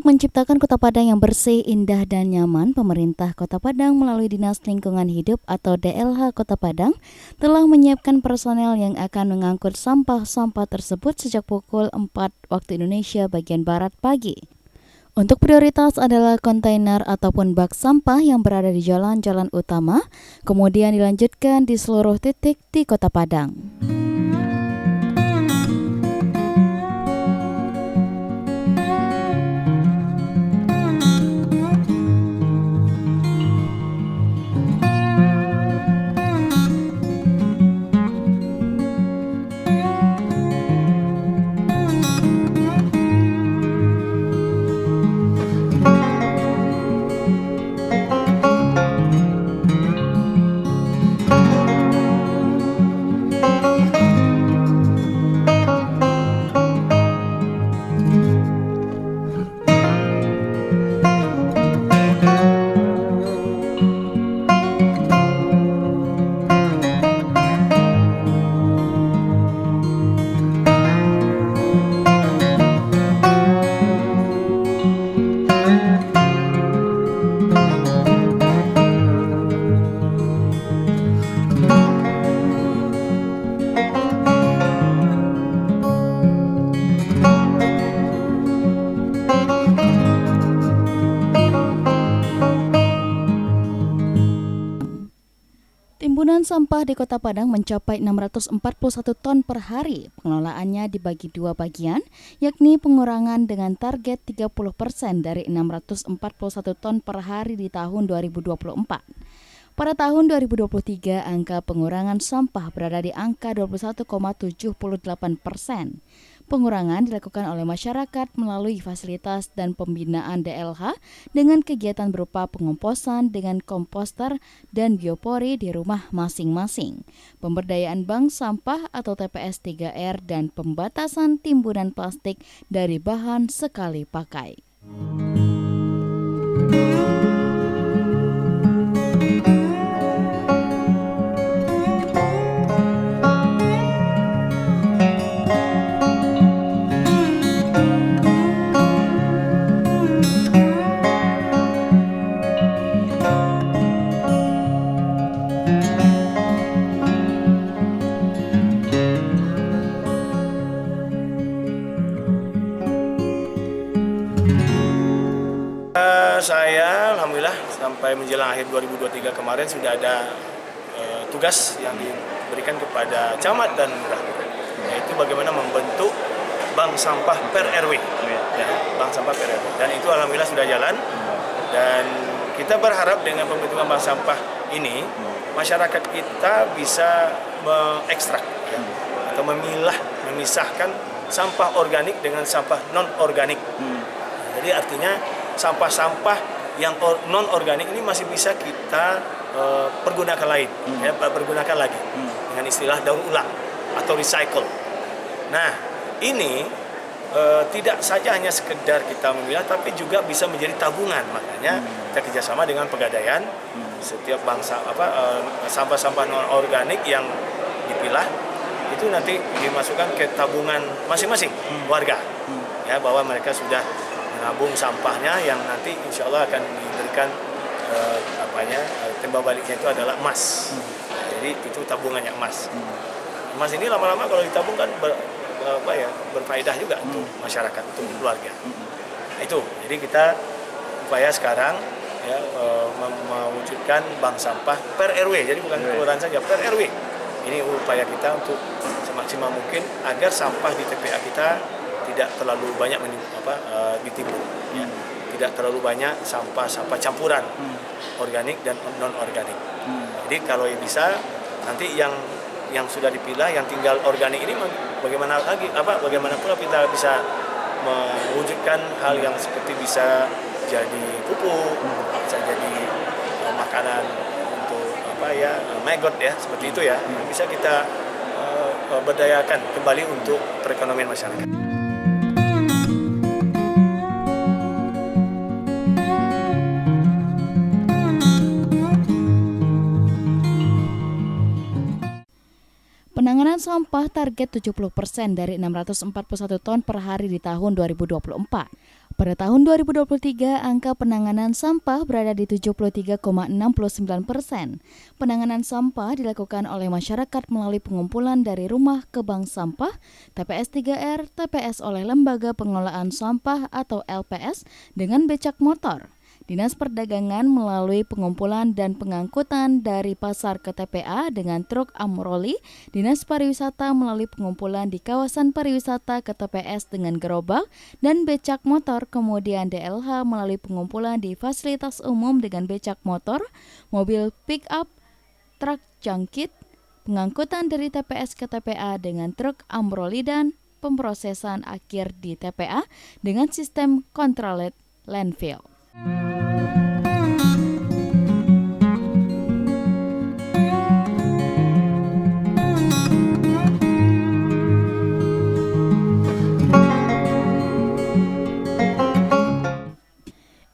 menciptakan Kota Padang yang bersih, indah, dan nyaman, pemerintah Kota Padang melalui Dinas Lingkungan Hidup atau DLH Kota Padang telah menyiapkan personel yang akan mengangkut sampah-sampah tersebut sejak pukul 4 waktu Indonesia bagian Barat pagi. Untuk prioritas adalah kontainer ataupun bak sampah yang berada di jalan-jalan utama, kemudian dilanjutkan di seluruh titik di Kota Padang. Timbunan sampah di Kota Padang mencapai 641 ton per hari. Pengelolaannya dibagi dua bagian, yakni pengurangan dengan target 30% dari 641 ton per hari di tahun 2024. Pada tahun 2023, angka pengurangan sampah berada di angka 21,78%. Pengurangan dilakukan oleh masyarakat melalui fasilitas dan pembinaan DLH dengan kegiatan berupa pengomposan dengan komposter dan biopori di rumah masing-masing, pemberdayaan bank sampah atau TPS 3R, dan pembatasan timbunan plastik dari bahan sekali pakai. Saya alhamdulillah sampai menjelang akhir 2023 kemarin sudah ada tugas yang diberikan kepada camat dan lurah, yaitu bagaimana membentuk bank sampah per RW, ya, bank sampah per RW. Dan itu alhamdulillah sudah jalan. Dan kita berharap dengan pembentukan bank sampah ini masyarakat kita bisa mengekstrak, ya, atau memisahkan sampah organik dengan sampah non organik. Jadi artinya sampah-sampah yang non-organik ini masih bisa kita pergunakan lagi dengan istilah daur ulang atau recycle. Nah, ini tidak saja hanya sekedar kita memilah, tapi juga bisa menjadi tabungan. Makanya kita kerjasama dengan Pegadaian, setiap sampah-sampah non-organik yang dipilah itu nanti dimasukkan ke tabungan masing-masing warga, ya, bahwa mereka sudah menabung sampahnya yang nanti insya Allah akan diberikan timbal baliknya itu adalah emas. Jadi itu tabungannya emas. Emas ini lama-lama kalau ditabung kan berfaedah juga untuk masyarakat, untuk keluarga. Itu. Jadi kita upaya sekarang, ya, mewujudkan bank sampah per RW. Jadi bukan kelurahan saja, per RW. Ini upaya kita untuk semaksimal mungkin agar sampah di TPA kita tidak terlalu banyak ditimbun, ya. Tidak terlalu banyak sampah-sampah campuran organik dan non organik. Jadi kalau bisa nanti yang sudah dipilah, yang tinggal organik ini bagaimana pula kita bisa mewujudkan hal yang seperti bisa jadi pupuk, bisa jadi makanan untuk maggot, ya, seperti itu, ya, bisa kita berdayakan kembali untuk perekonomian masyarakat. Penanganan sampah target 70% dari 641 ton per hari di tahun 2024. Pada tahun 2023, angka penanganan sampah berada di 73,69%. Penanganan sampah dilakukan oleh masyarakat melalui pengumpulan dari rumah ke bank sampah, TPS 3R, TPS oleh Lembaga Pengelolaan Sampah atau LPS dengan becak motor. Dinas Perdagangan melalui pengumpulan dan pengangkutan dari pasar ke TPA dengan truk amroli, Dinas Pariwisata melalui pengumpulan di kawasan pariwisata ke TPS dengan gerobak dan becak motor, kemudian DLH melalui pengumpulan di fasilitas umum dengan becak motor, mobil pick-up, truk jangkit, pengangkutan dari TPS ke TPA dengan truk amroli dan pemrosesan akhir di TPA dengan sistem controlled landfill.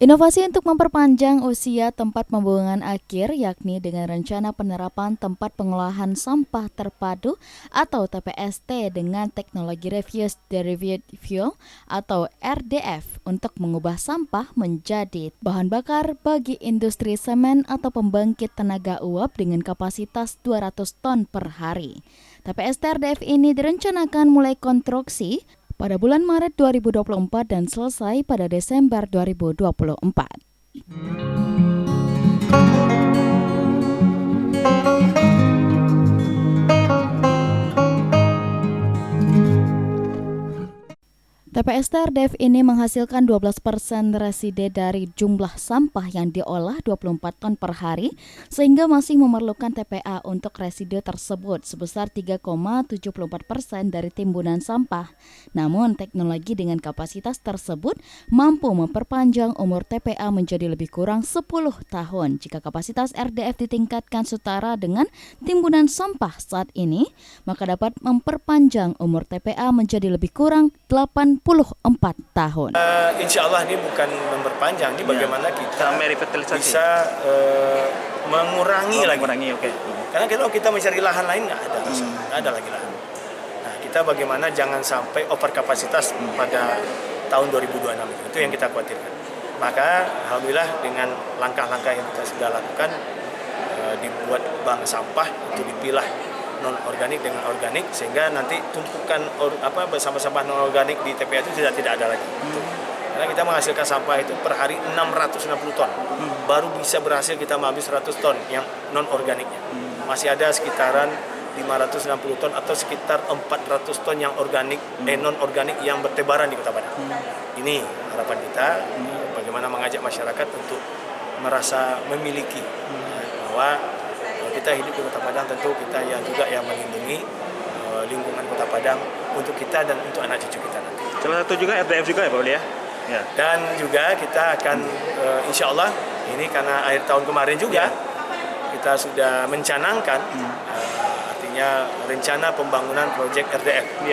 Inovasi untuk memperpanjang usia tempat pembuangan akhir yakni dengan rencana penerapan tempat pengolahan sampah terpadu atau TPST dengan teknologi Refuse Derived Fuel atau RDF untuk mengubah sampah menjadi bahan bakar bagi industri semen atau pembangkit tenaga uap dengan kapasitas 200 ton per hari. TPST RDF ini direncanakan mulai konstruksi pada bulan Maret 2024 dan selesai pada Desember 2024. TPS RDF ini menghasilkan 12% reside dari jumlah sampah yang diolah 24 ton per hari, sehingga masih memerlukan TPA untuk reside tersebut sebesar 3,74% dari timbunan sampah. Namun, teknologi dengan kapasitas tersebut mampu memperpanjang umur TPA menjadi lebih kurang 10 tahun. Jika kapasitas RDF ditingkatkan setara dengan timbunan sampah saat ini, maka dapat memperpanjang umur TPA menjadi lebih kurang 84 tahun. Insya Allah ini bukan memperpanjang, ini bagaimana kita bisa mengurangi lagi. Okay. Karena kalau kita mencari lahan lain nggak ada lagi lahan. Nah, kita bagaimana jangan sampai over kapasitas pada tahun 2026 itu yang kita khawatirkan. Maka alhamdulillah dengan langkah-langkah yang kita sudah lakukan, dibuat bank sampah untuk dipilah non-organik dengan organik sehingga nanti tumpukan sampah-sampah non-organik di TPA itu tidak ada lagi. Karena kita menghasilkan sampah itu per hari 660 ton. Baru bisa berhasil kita mengambil 100 ton yang non-organiknya. Masih ada sekitaran 560 ton atau sekitar 400 ton yang organik, non-organik yang bertebaran di Kota Padang. Ini harapan kita, bagaimana mengajak masyarakat untuk merasa memiliki bahwa kita hidup di Kota Padang, tentu kita juga yang melindungi lingkungan Kota Padang untuk kita dan untuk anak cucu kita nanti. Salah satu juga RDF juga ya Pak Uli ya? Dan juga kita akan insya Allah ini karena akhir tahun kemarin juga kita sudah mencanangkan artinya rencana pembangunan proyek RDF,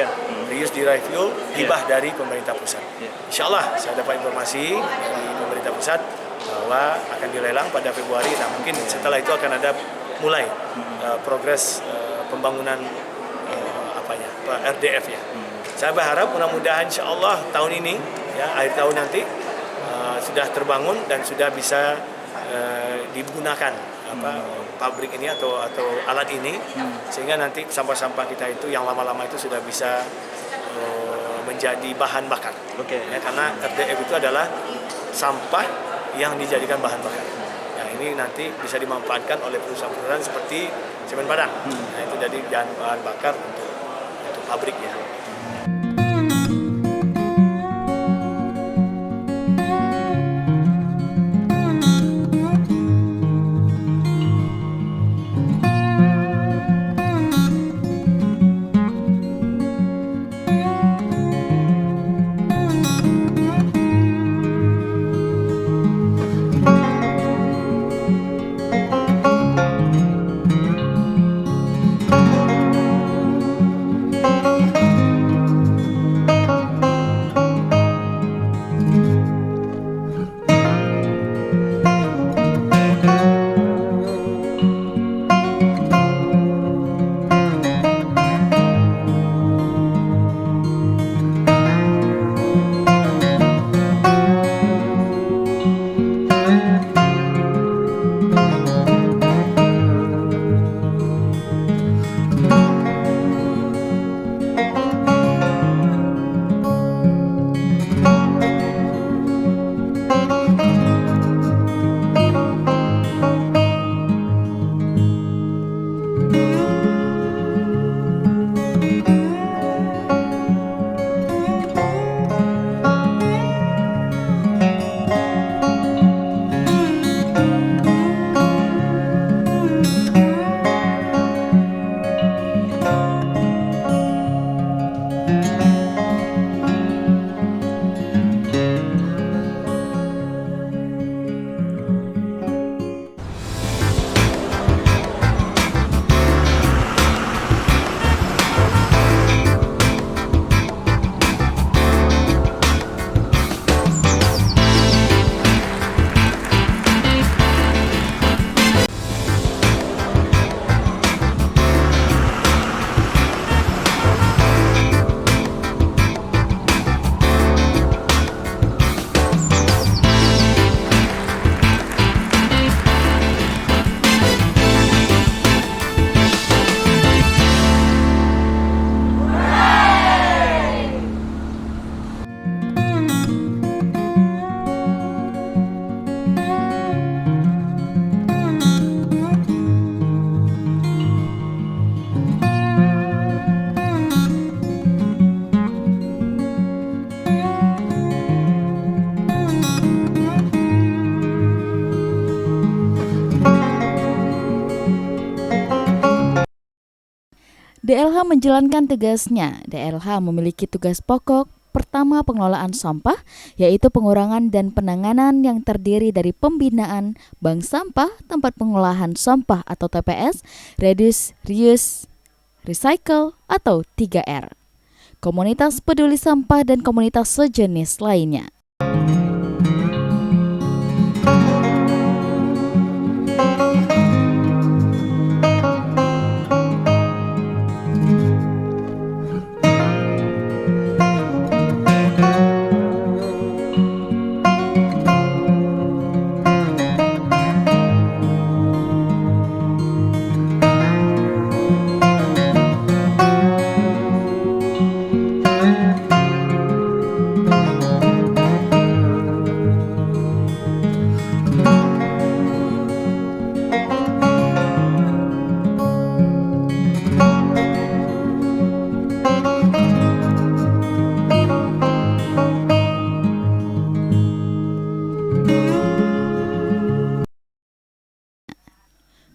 Reuse Derived Fuel, hibah dari pemerintah pusat. Insya Allah saya dapat informasi dari pemerintah pusat bahwa akan dilelang pada Februari. Nah mungkin setelah itu akan ada mulai progres pembangunan RDF ya. Saya berharap mudah-mudahan insya Allah tahun ini ya akhir tahun nanti sudah terbangun dan sudah bisa digunakan pabrik ini atau alat ini sehingga nanti sampah-sampah kita itu yang lama-lama itu sudah bisa menjadi bahan bakar. Ya, karena RDF itu adalah sampah yang dijadikan bahan bakar. Ini nanti bisa dimanfaatkan oleh perusahaan-perusahaan seperti Semen Padang. Nah, itu jadi bahan bakar untuk pabriknya. DLH menjalankan tugasnya. DLH memiliki tugas pokok. Pertama, pengelolaan sampah, yaitu pengurangan dan penanganan yang terdiri dari pembinaan bank sampah, tempat pengolahan sampah atau TPS, reduce, reuse, recycle atau 3R. Komunitas peduli sampah dan komunitas sejenis lainnya.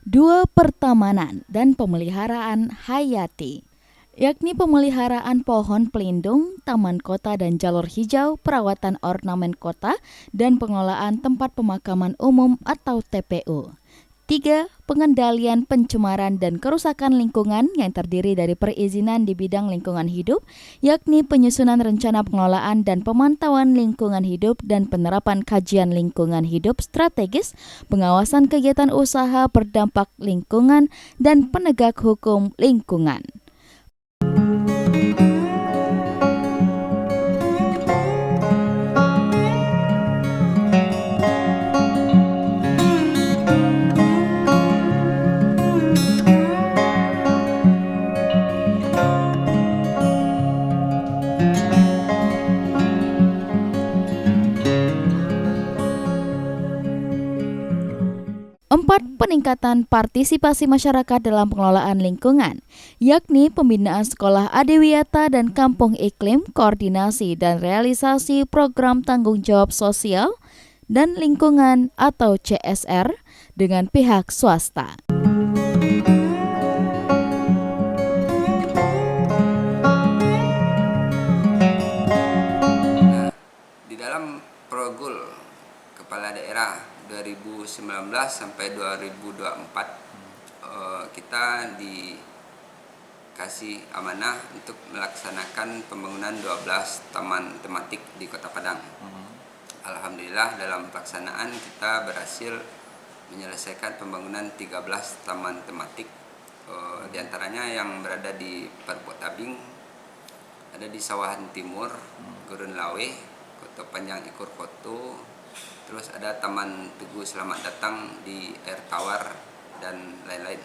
Dua, pertamanan dan pemeliharaan hayati, yakni pemeliharaan pohon pelindung, taman kota dan jalur hijau, perawatan ornamen kota, dan pengelolaan tempat pemakaman umum atau TPU. 3. Pengendalian pencemaran dan kerusakan lingkungan yang terdiri dari perizinan di bidang lingkungan hidup, yakni penyusunan rencana pengelolaan dan pemantauan lingkungan hidup dan penerapan kajian lingkungan hidup strategis, pengawasan kegiatan usaha berdampak lingkungan, dan penegak hukum lingkungan. Empat, peningkatan partisipasi masyarakat dalam pengelolaan lingkungan, yakni pembinaan sekolah adiwiyata dan kampung iklim, koordinasi dan realisasi program tanggung jawab sosial dan lingkungan atau CSR dengan pihak swasta. Di dalam Progul Kepala Daerah 2019 sampai 2024 kita dikasih amanah untuk melaksanakan pembangunan 12 taman tematik di Kota Padang. Alhamdulillah dalam pelaksanaan kita berhasil menyelesaikan pembangunan 13 taman tematik, di antaranya yang berada di Parpok Tabing, ada di Sawahan Timur, Gurun Lawe, Kota Panjang Ikur Koto, terus ada Taman Tugu Selamat Datang di Air Tawar dan lain-lain.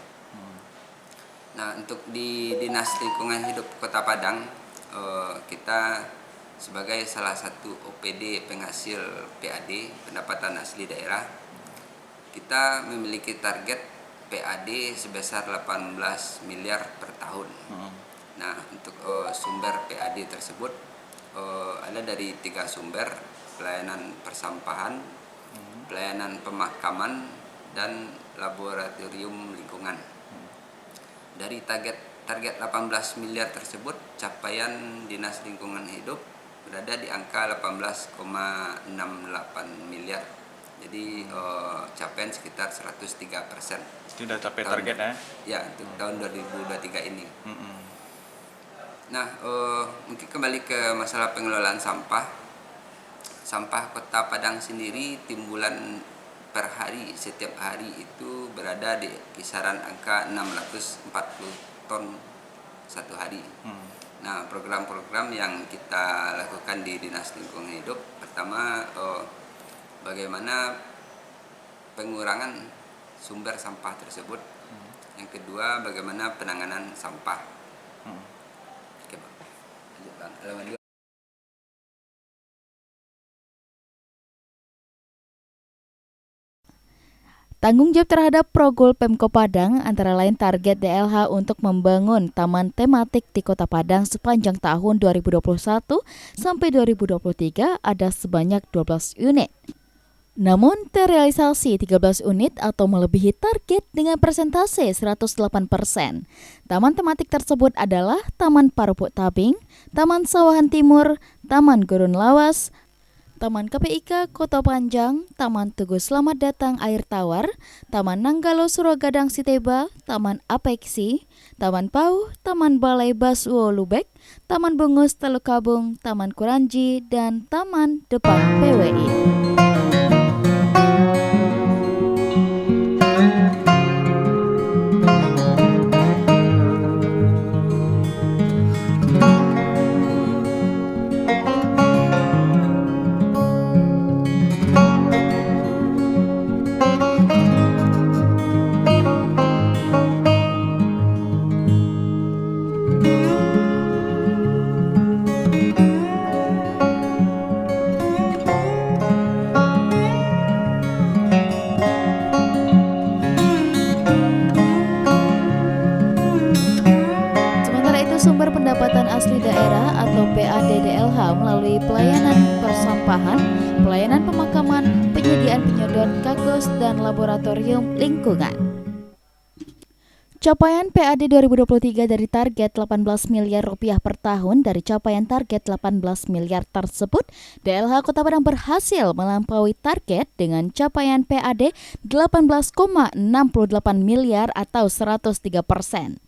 Nah, untuk di Dinas Lingkungan Hidup Kota Padang, kita sebagai salah satu OPD penghasil PAD, pendapatan asli daerah, kita memiliki target PAD sebesar 18 miliar per tahun. Nah, untuk sumber PAD tersebut ada dari 3 sumber: pelayanan persampahan, pelayanan pemakaman, dan laboratorium lingkungan. Dari target 18 miliar tersebut, capaian Dinas Lingkungan Hidup berada di angka 18,68 miliar. Jadi capaian sekitar 103%. Sudah capai target ya? Ya, untuk tahun 2023 ini. Nah, mungkin kembali ke masalah pengelolaan sampah. Sampah Kota Padang sendiri timbulan per hari setiap hari itu berada di kisaran angka 640 ton satu hari. Nah, program-program yang kita lakukan di Dinas Lingkungan Hidup, pertama bagaimana pengurangan sumber sampah tersebut. Yang kedua, bagaimana penanganan sampah. Oke, Pak. Lanjut, Bang. Halaman 2. Tanggung jawab terhadap Progul Pemko Padang antara lain target DLH untuk membangun taman tematik di Kota Padang sepanjang tahun 2021 sampai 2023 ada sebanyak 12 unit. Namun terrealisasi 13 unit atau melebihi target dengan persentase 108%. Taman tematik tersebut adalah Taman Parupuk Tabing, Taman Sawahan Timur, Taman Gurun Lawas, Taman KPIK Kota Panjang, Taman Tugu Selamat Datang Air Tawar, Taman Nanggalo Surogadang Siteba, Taman Apeksi, Taman Pau, Taman Balai Baswo Lubek, Taman Bungus Teluk Kabung, Taman Kuranji, dan Taman Depan PWI. Sumber pendapatan asli daerah atau PADDLH melalui pelayanan persampahan, pelayanan pemakaman, penyediaan penyedot kagos, dan laboratorium lingkungan. Capaian PAD 2023 dari target 18 miliar rupiah per tahun dari capaian target 18 miliar tersebut, DLH Kota Padang berhasil melampaui target dengan capaian PAD 18,68 miliar atau 103%.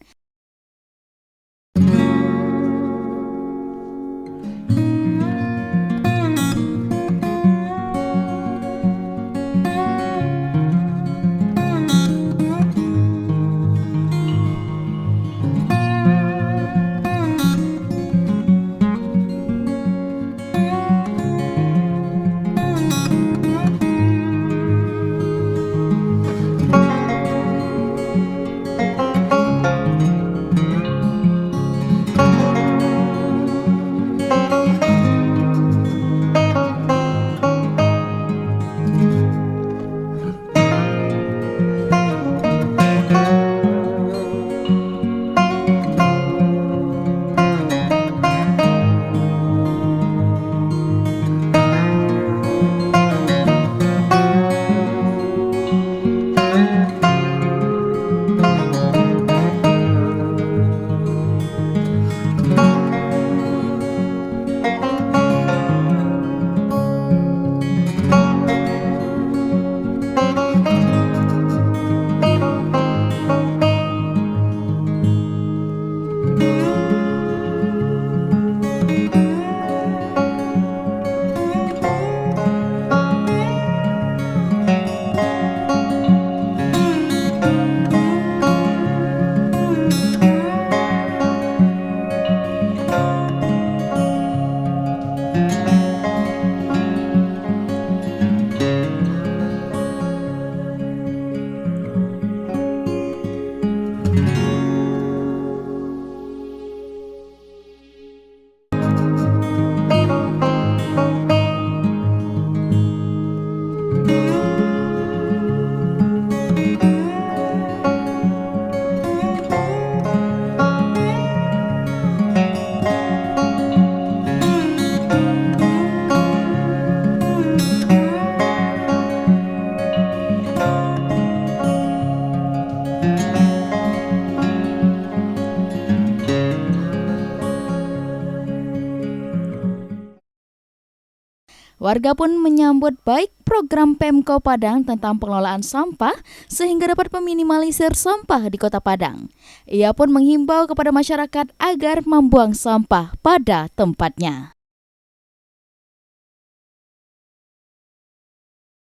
Warga pun menyambut baik program Pemko Padang tentang pengelolaan sampah sehingga dapat meminimalisir sampah di Kota Padang. Ia pun menghimbau kepada masyarakat agar membuang sampah pada tempatnya.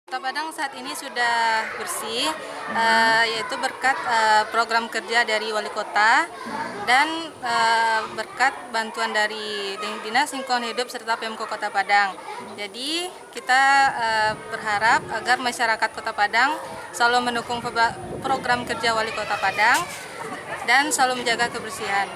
Kota Padang saat ini sudah bersih, yaitu berkat program kerja dari Wali Kota dan berkat bantuan dari Dinas Lingkungan Hidup serta Pemko Kota Padang. Jadi kita berharap agar masyarakat Kota Padang selalu mendukung program kerja Wali Kota Padang dan selalu menjaga kebersihan.